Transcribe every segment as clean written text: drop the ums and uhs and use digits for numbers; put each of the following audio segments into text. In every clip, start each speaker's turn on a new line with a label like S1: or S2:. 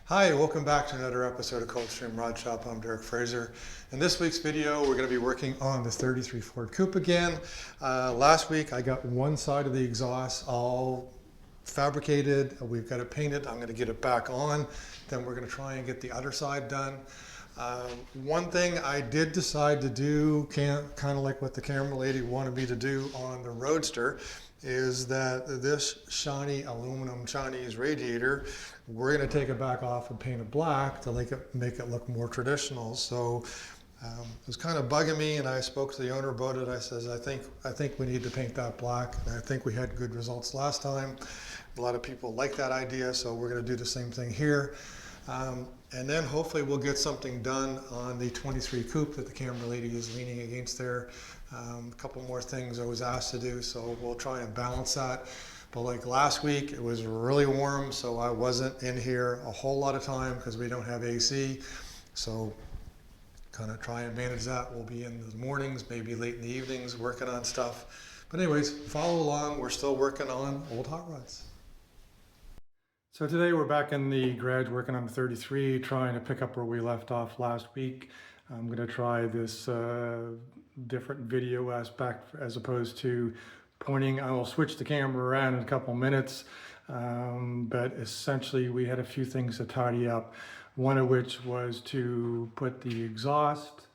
S1: Hi, welcome back to another episode of Coldstream Rod Shop. I'm Derek Fraser. In this week's video, we're going to be working on this 33 Ford Coupe again. Last week, I got one side of the exhaust all fabricated. We've got it painted. I'm going to get it back on. Then we're going to try and get the other side done. One thing I did decide to do, kind of like what the camera lady wanted me to do on the Roadster, is that this shiny aluminum Chinese radiator, we're going to take it back off and paint it black to make it look more traditional. So it was kind of bugging me, and I spoke to the owner about it. I says, I think we need to paint that black, and I think we had good results last time. A lot of people like that idea, so we're going to do the same thing here. And then hopefully we'll get something done on the 23 Coupe that the camera lady is leaning against there. A couple more things I was asked to do, so we'll try and balance that. But like last week, it was really warm, so I wasn't in here a whole lot of time because we don't have AC. So kind of try and manage that. We'll be in the mornings, maybe late in the evenings, working on stuff. But anyways, follow along. We're still working on old hot rods. So today we're back in the garage working on the 33, trying to pick up where we left off last week. I'm going to try this different video aspect as opposed to pointing. I will switch the camera around in a couple minutes, but essentially we had a few things to tidy up. One of which was to put the exhaust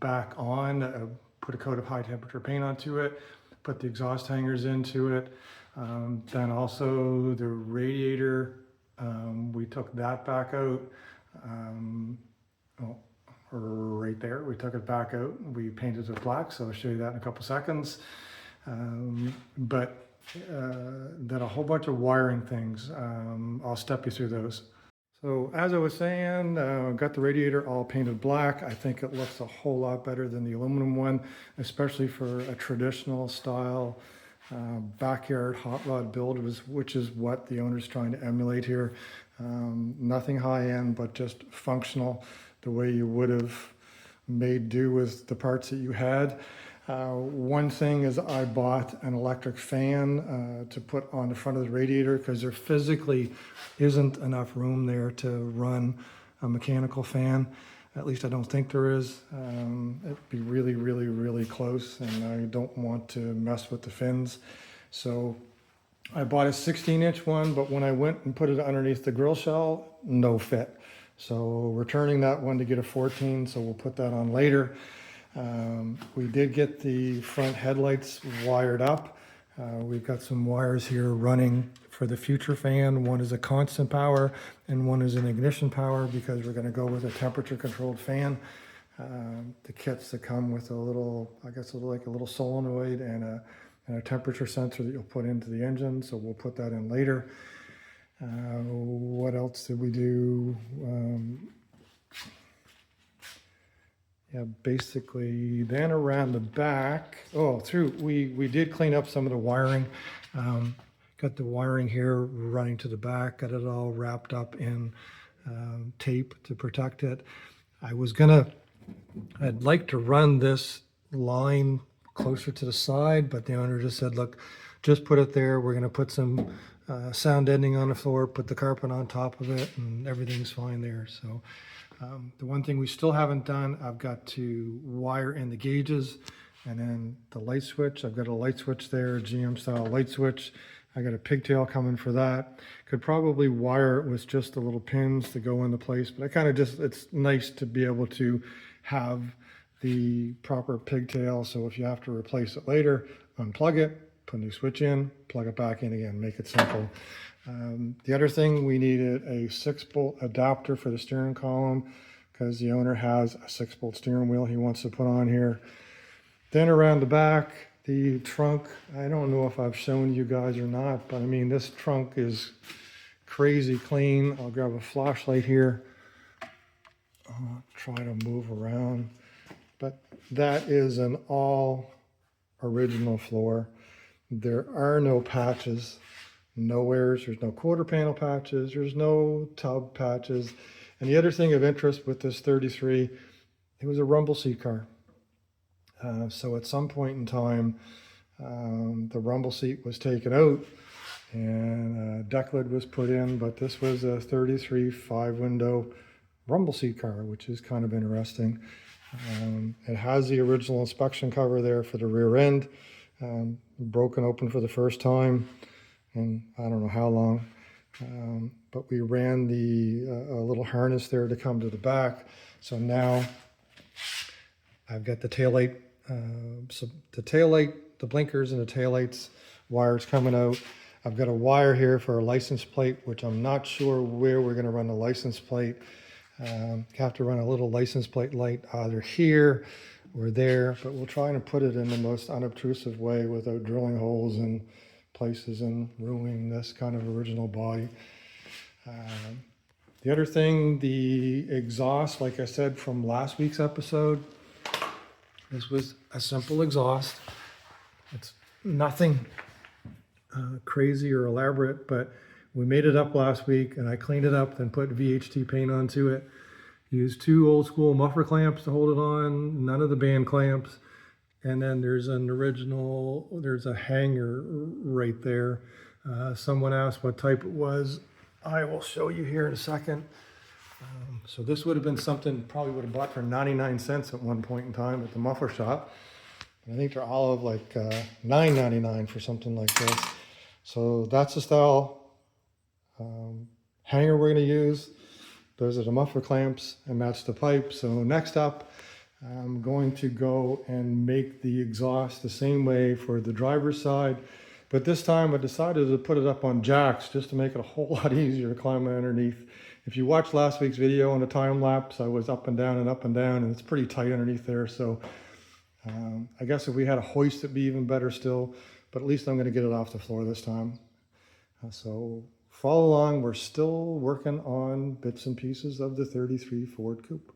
S1: back on, put a coat of high temperature paint onto it, put the exhaust hangers into it. Then also the radiator, we took that back out. Right there, we took it back out. We painted it black, so I'll show you that in a couple seconds. But then a whole bunch of wiring things. I'll step you through those. So as I was saying, got the radiator all painted black. I think it looks a whole lot better than the aluminum one, especially for a traditional style backyard hot rod build, which is what the owner's trying to emulate here. Nothing high end, but just functional, the way you would have made do with the parts that you had. One thing is I bought an electric fan to put on the front of the radiator because there physically isn't enough room there to run a mechanical fan. At least I don't think there is. It'd be really, really, really close, and I don't want to mess with the fins. So I bought a 16-inch one, but when I went and put it underneath the grill shell, no fit. So returning that one to get a 14, so we'll put that on later. We did get the front headlights wired up. We've got some wires here running for the future fan. One is a constant power and one is an ignition power because we're going to go with a temperature controlled fan. The kits that come with a little, I guess like a little solenoid and a temperature sensor that you'll put into the engine. So we'll put that in later. What else did we do? Yeah, basically then around the back, we did clean up some of the wiring. Got the wiring here running to the back, got it all wrapped up in tape to protect it. I'd like to run this line closer to the side, but the owner just said, look, just put it there. We're gonna put some sound deadening on the floor, put the carpet on top of it, and everything's fine there. So the one thing we still haven't done, I've got to wire in the gauges and then the light switch. I've got a light switch there, GM style light switch. I got a pigtail coming for that. Could probably wire it with just the little pins to go into place, but it's nice to be able to have the proper pigtail. So if you have to replace it later, unplug it, put a new switch in, plug it back in again, make it simple. The other thing, we needed a 6-bolt adapter for the steering column because the owner has a 6-bolt steering wheel he wants to put on here. Then around the back, the trunk, I don't know if I've shown you guys or not, but I mean, this trunk is crazy clean. I'll grab a flashlight here. I'll try to move around, but that is an all original floor. There are no patches. Nowheres, there's no quarter panel patches, there's no tub patches. And the other thing of interest with this 33, it was a rumble seat car. So at some point in time, the rumble seat was taken out and a deck lid was put in, but this was a 33 5-window rumble seat car, which is kind of interesting. It has the original inspection cover there for the rear end, broken open for the first time in I don't know how long, but we ran the a little harness there to come to the back. So now I've got the taillight, the blinkers and the taillights wires coming out. I've got a wire here for a license plate, which I'm not sure where we're going to run the license plate. Have to run a little license plate light either here or there, but we'll try and put it in the most unobtrusive way without drilling holes in places and ruining this kind of original body. The other thing, the exhaust, like I said from last week's episode, this was a simple exhaust. It's nothing crazy or elaborate, but we made it up last week and I cleaned it up, then put VHT paint onto it. Used 2 old school muffler clamps to hold it on, none of the band clamps. And then there's a hanger right there. Someone asked what type it was. I will show you here in a second. So this would have been something probably would have bought for 99 cents at one point in time at the muffler shop. I think they're all of like $9.99 for something like this. So that's the style hanger we're going to use. Those are the muffler clamps and match the pipe. So next up, I'm going to go and make the exhaust the same way for the driver's side. But this time I decided to put it up on jacks just to make it a whole lot easier to climb underneath. If you watched last week's video on the time lapse, I was up and down, and it's pretty tight underneath there. So I guess if we had a hoist, it'd be even better still, but at least I'm going to get it off the floor this time. So follow along. We're still working on bits and pieces of the 33 Ford Coupe.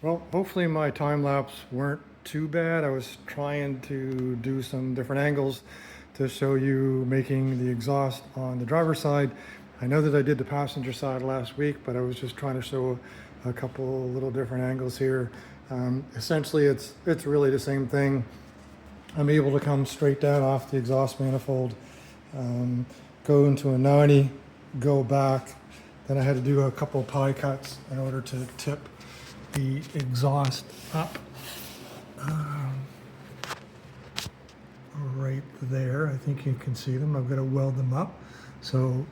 S1: Well, hopefully my time lapse weren't too bad. I was trying to do some different angles to show you making the exhaust on the driver's side. I know that I did the passenger side last week, but I was just trying to show a couple little different angles here. Essentially, it's really the same thing. I'm able to come straight down off the exhaust manifold, go into a 90, go back. Then I had to do a couple pie cuts in order to tip the exhaust up right there. I think you can see them. I've got to weld them up. So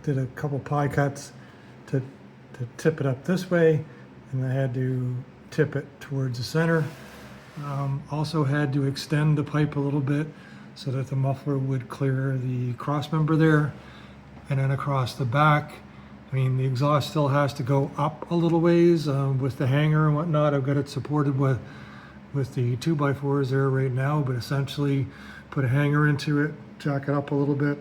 S1: did a couple pie cuts to tip it up this way, and I had to tip it towards the center. Also had to extend the pipe a little bit so that the muffler would clear the cross member there, and then across the back. I mean, the exhaust still has to go up a little ways with the hanger and whatnot. I've got it supported with the 2x4s there right now, but essentially put a hanger into it, jack it up a little bit.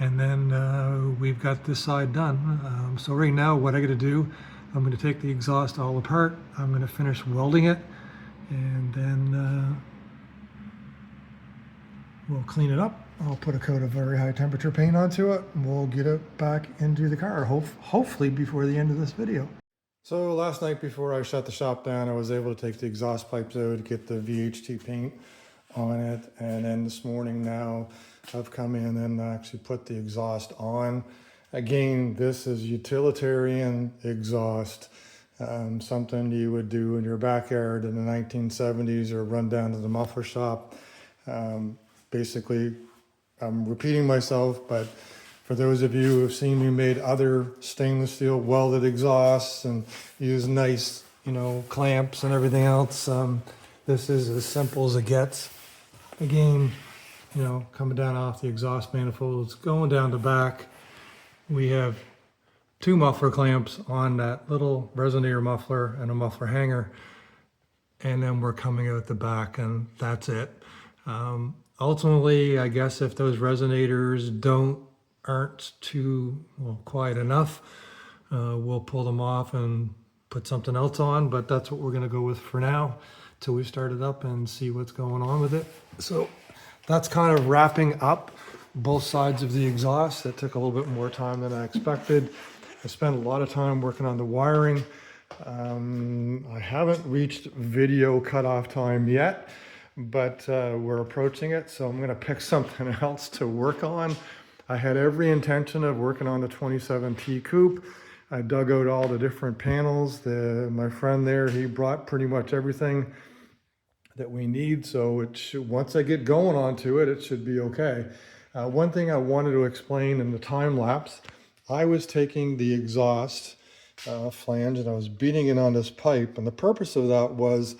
S1: And then we've got this side done. So right now what I got to do, I'm going to take the exhaust all apart. I'm going to finish welding it, and then we'll clean it up. I'll put a coat of very high temperature paint onto it, and we'll get it back into the car, hopefully before the end of this video. So last night before I shut the shop down, I was able to take the exhaust pipes out, get the VHT paint on it, and then this morning now I've come in and actually put the exhaust on. Again, this is utilitarian exhaust, something you would do in your backyard in the 1970s or run down to the muffler shop. Basically, I'm repeating myself, but for those of you who have seen me made other stainless steel welded exhausts and use nice, clamps and everything else, this is as simple as it gets. Again, coming down off the exhaust manifolds, going down the back. We have two muffler clamps on that little resonator muffler and a muffler hanger, and then we're coming out the back, and that's it. Ultimately, I guess if those resonators aren't too quiet enough, we'll pull them off and put something else on, but that's what we're going to go with for now till we start it up and see what's going on with it. So that's kind of wrapping up both sides of the exhaust. That took a little bit more time than I expected. I spent a lot of time working on the wiring. I haven't reached video cutoff time yet, but we're approaching it, so I'm going to pick something else to work on. I had every intention of working on the 27T coupe. I dug out all the different panels. My friend there, he brought pretty much everything that we need, so once I get going onto it, it should be okay. One thing I wanted to explain in the time lapse, I was taking the exhaust flange and I was beating it on this pipe, and the purpose of that was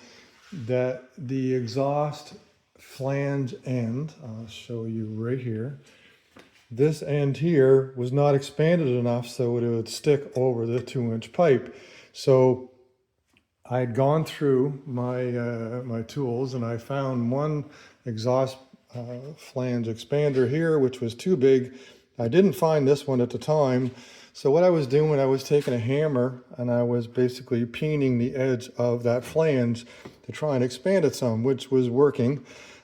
S1: that the exhaust flange end, I'll show you right here, this end here was not expanded enough so it would stick over the 2-inch pipe. So I had gone through my tools and I found one exhaust flange expander here which was too big. I didn't find this one at the time. So what I was doing, I was taking a hammer and I was basically peening the edge of that flange to try and expand it some, which was working.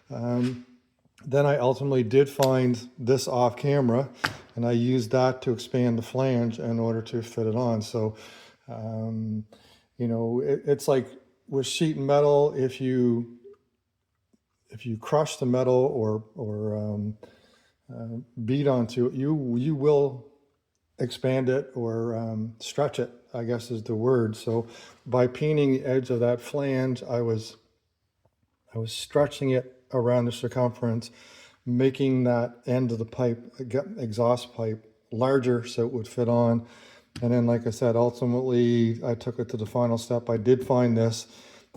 S1: Then I ultimately did find this off camera and I used that to expand the flange in order to fit it on. So, it's like with sheet metal, if you crush the metal or beat onto it, you will expand it or stretch it, I guess is the word. So by peening the edge of that flange, I was stretching it around the circumference, making that end of the pipe, exhaust pipe, larger so it would fit on. And then, like I said, ultimately I took it to the final step. I did find this,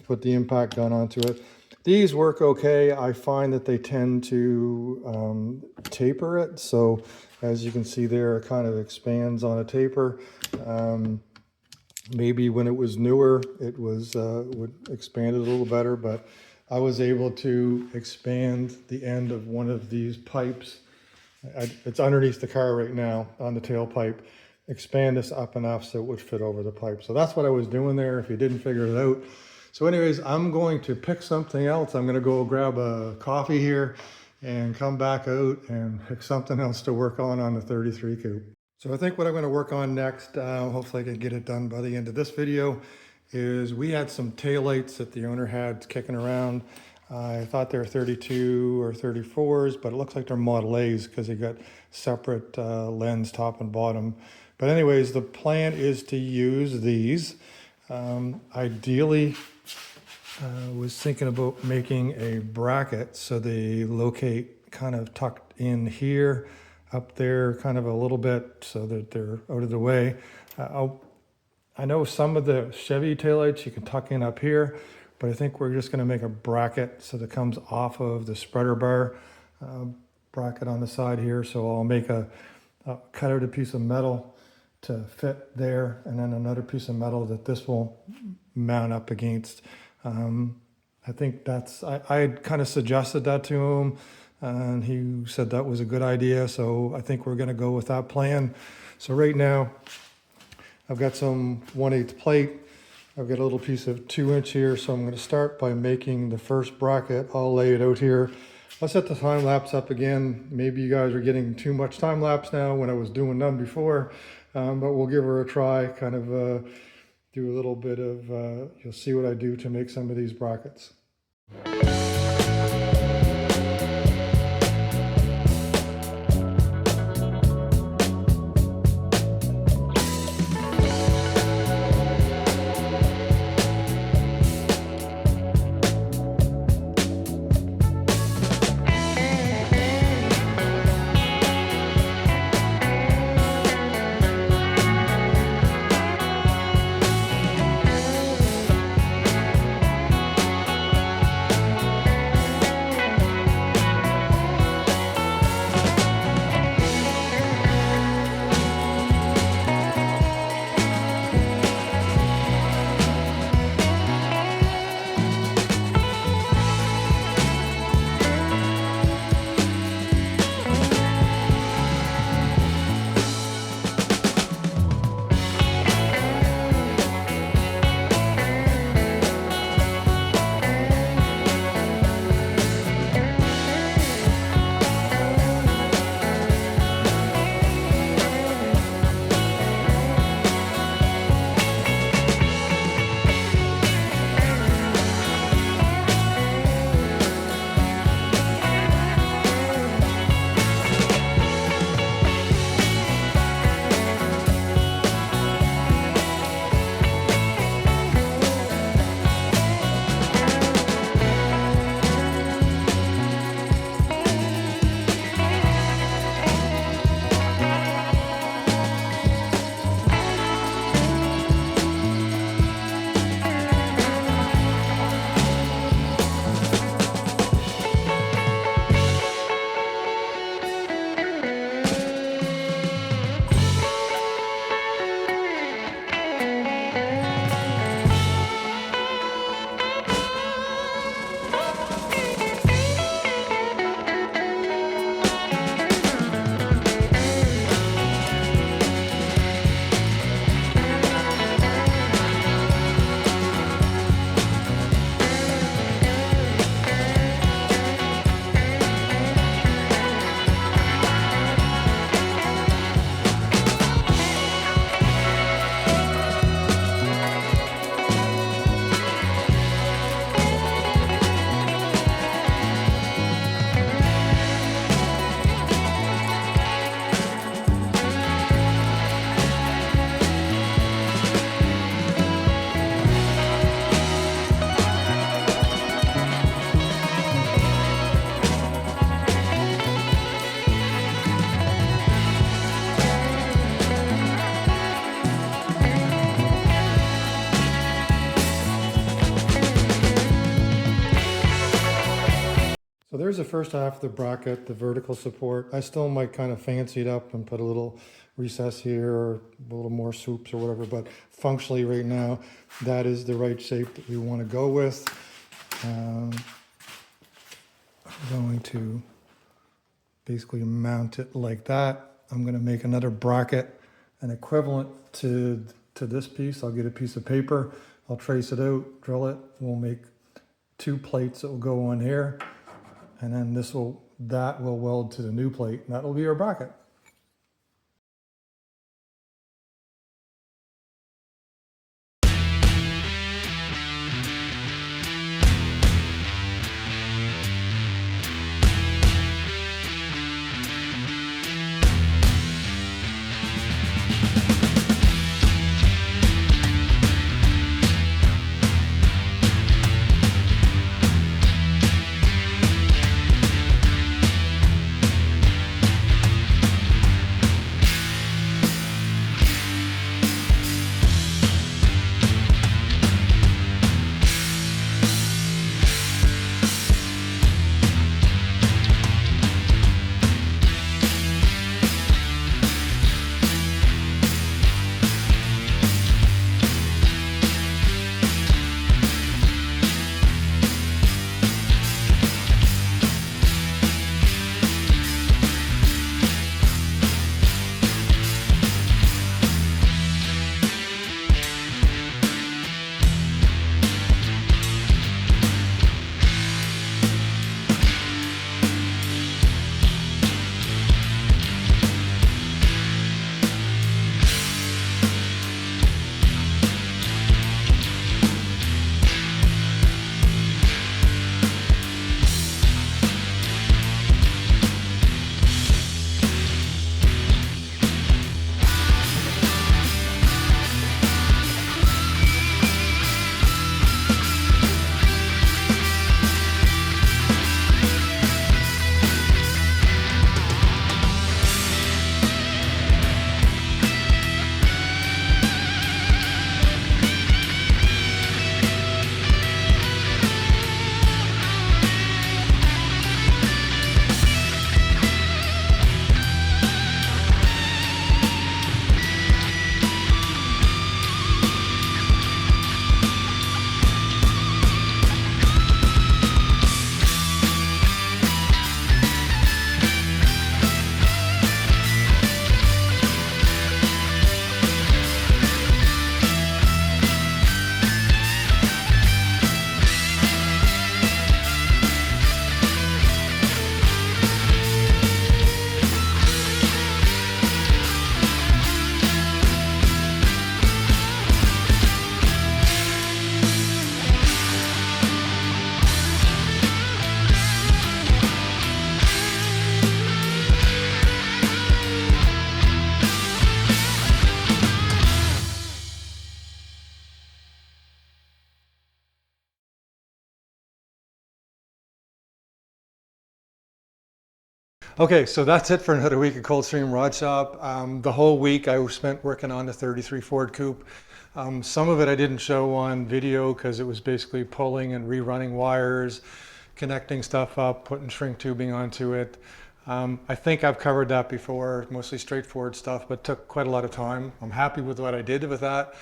S1: put the impact gun onto it. These work okay. I find that they tend to taper it. So as you can see there, it kind of expands on a taper. Maybe when it was newer, it would expand it a little better, but I was able to expand the end of one of these pipes. It's underneath the car right now on the tailpipe. expand this up enough so it would fit over the pipe. So that's what I was doing there, if you didn't figure it out. So anyways, I'm going to pick something else. I'm gonna go grab a coffee here and come back out and pick something else to work on the 33 coupe. So I think what I'm gonna work on next, hopefully I can get it done by the end of this video, is we had some taillights that the owner had kicking around. I thought they were 32 or 34s, but it looks like they're Model A's because they got separate lens top and bottom. But anyways, the plan is to use these. Ideally, was thinking about making a bracket so they locate kind of tucked in here, up there kind of a little bit so that they're out of the way. I know some of the Chevy taillights you can tuck in up here, but I think we're just going to make a bracket so that comes off of the spreader bar bracket on the side here. So I'll make I'll cut out a piece of metal to fit there, and then another piece of metal that this will mount up against. I think that's, I had kind of suggested that to him, and he said that was a good idea. So I think we're going to go with that plan. So right now, I've got some 1/8 plate. I've got a little piece of 2-inch here. So I'm going to start by making the first bracket. I'll lay it out here. I'll set the time lapse up again. Maybe you guys are getting too much time lapse now when I was doing none before, but we'll give her a try, kind of do a little bit of, you'll see what I do to make some of these brackets. So there's the first half of the bracket, the vertical support. I still might kind of fancy it up and put a little recess here or a little more swoops or whatever, but functionally right now, that is the right shape that we want to go with. I'm going to basically mount it like that. I'm going to make another bracket an equivalent to this piece. I'll get a piece of paper, I'll trace it out, drill it. We'll make 2 plates that will go on here, and then that will weld to the new plate, and that will be our bracket. Okay, so that's it for another week at Coldstream Rod Shop. The whole week I spent working on the 33 Ford Coupe. Some of it I didn't show on video because it was basically pulling and rerunning wires, connecting stuff up, putting shrink tubing onto it. I think I've covered that before, mostly straightforward stuff, but took quite a lot of time. I'm happy with what I did with that.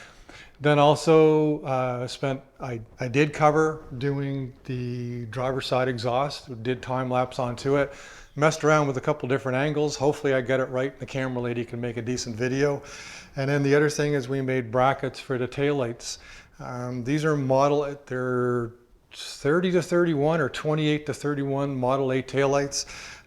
S1: Then also I did cover doing the driver's side exhaust, did time lapse onto it, messed around with a couple different angles. Hopefully I get it right and the camera lady can make a decent video. And then the other thing is we made brackets for the taillights. These are they're 30 to 31 or 28 to 31 Model 8 taillights.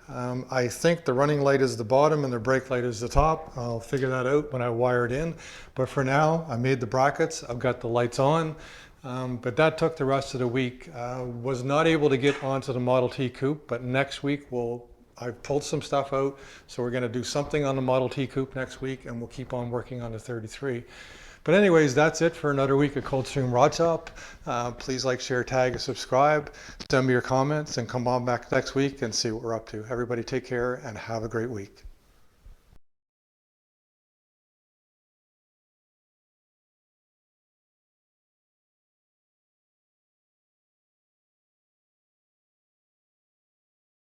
S1: I think the running light is the bottom and the brake light is the top. I'll figure that out when I wire it in. But for now, I made the brackets. I've got the lights on. But that took the rest of the week. Was not able to get onto the Model T Coupe, but next week I've pulled some stuff out. So we're going to do something on the Model T Coupe next week, and we'll keep on working on the 33. But anyways, that's it for another week of Coldstream Rod Shop. Please like, share, tag, and subscribe. Send me your comments and come on back next week and see what we're up to. Everybody take care and have a great week.